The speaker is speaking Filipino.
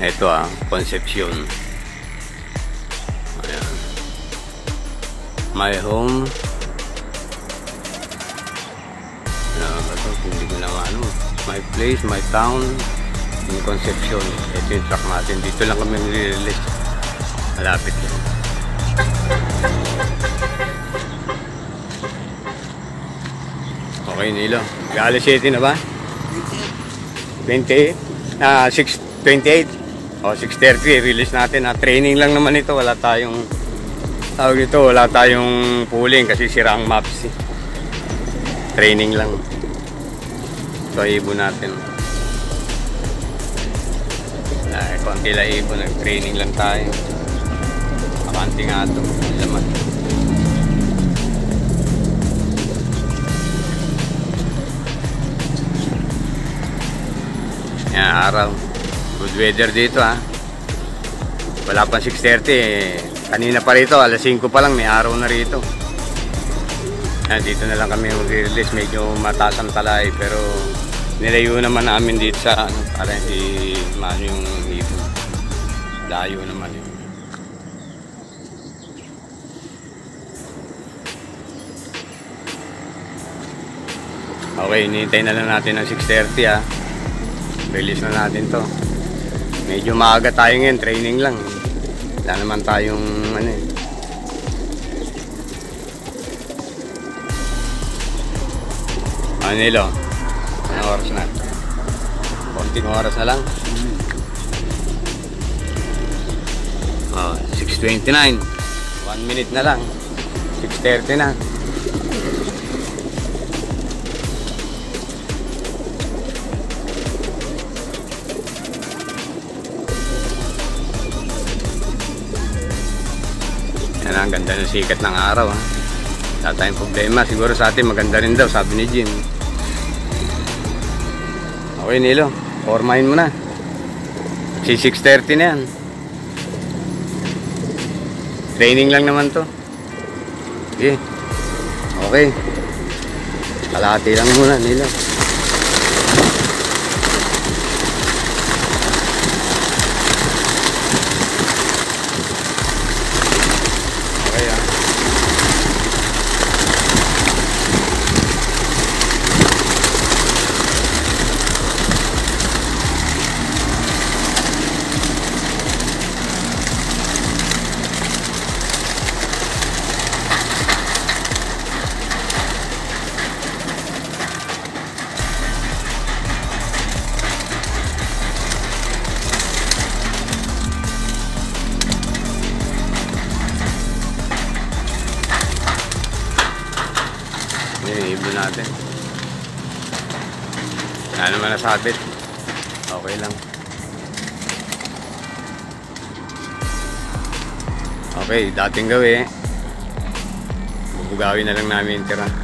Ito Concepcion. Ayan. My home. Hindi ko na my place, my town in Concepcion. Ito yung truck natin. Dito lang kami nire-release. Malapit lang. Okay, Nilo. Alas 7 na ba? 28? 6:28. O 6:30 release natin. Training lang naman ito. Wala tayong tawag dito, wala tayong pooling kasi sira ang maps. Training lang. So ibon natin. Konti lang ibon, nag-training lang tayo. Akanti nga ito. Laman. Yan, araw. Good weather dito Wala pa 6:30 Kanina pa rito, alas 5 pa lang may araw na rito. Dito na lang kami mag-release. Medyo mataas ang talay pero nilayo naman namin dito sa para hindi yung ibon. Layo naman yun. Okay, hinihintay na lang natin ng 6:30 Release na natin to. Medyo maaga tayo ngayon, training lang. Wala naman tayong Nilo, anong oras na? Konting oras na lang. 6:29. 1 minute na lang. 6:30 na. Yan, ang ganda ng sikat ng araw Wala tayong problema. Siguro sa atin maganda rin daw, sabi ni Jim. Okay, Nilo, formahin mo na. 6:30 na yan. Training lang naman to. Okay. Okay. Kalahati lang muna, Nilo. Ibon natin. Wala naman nasabit. Okay lang. Okay, dating gawi. Bubugawin na lang namin yung tira.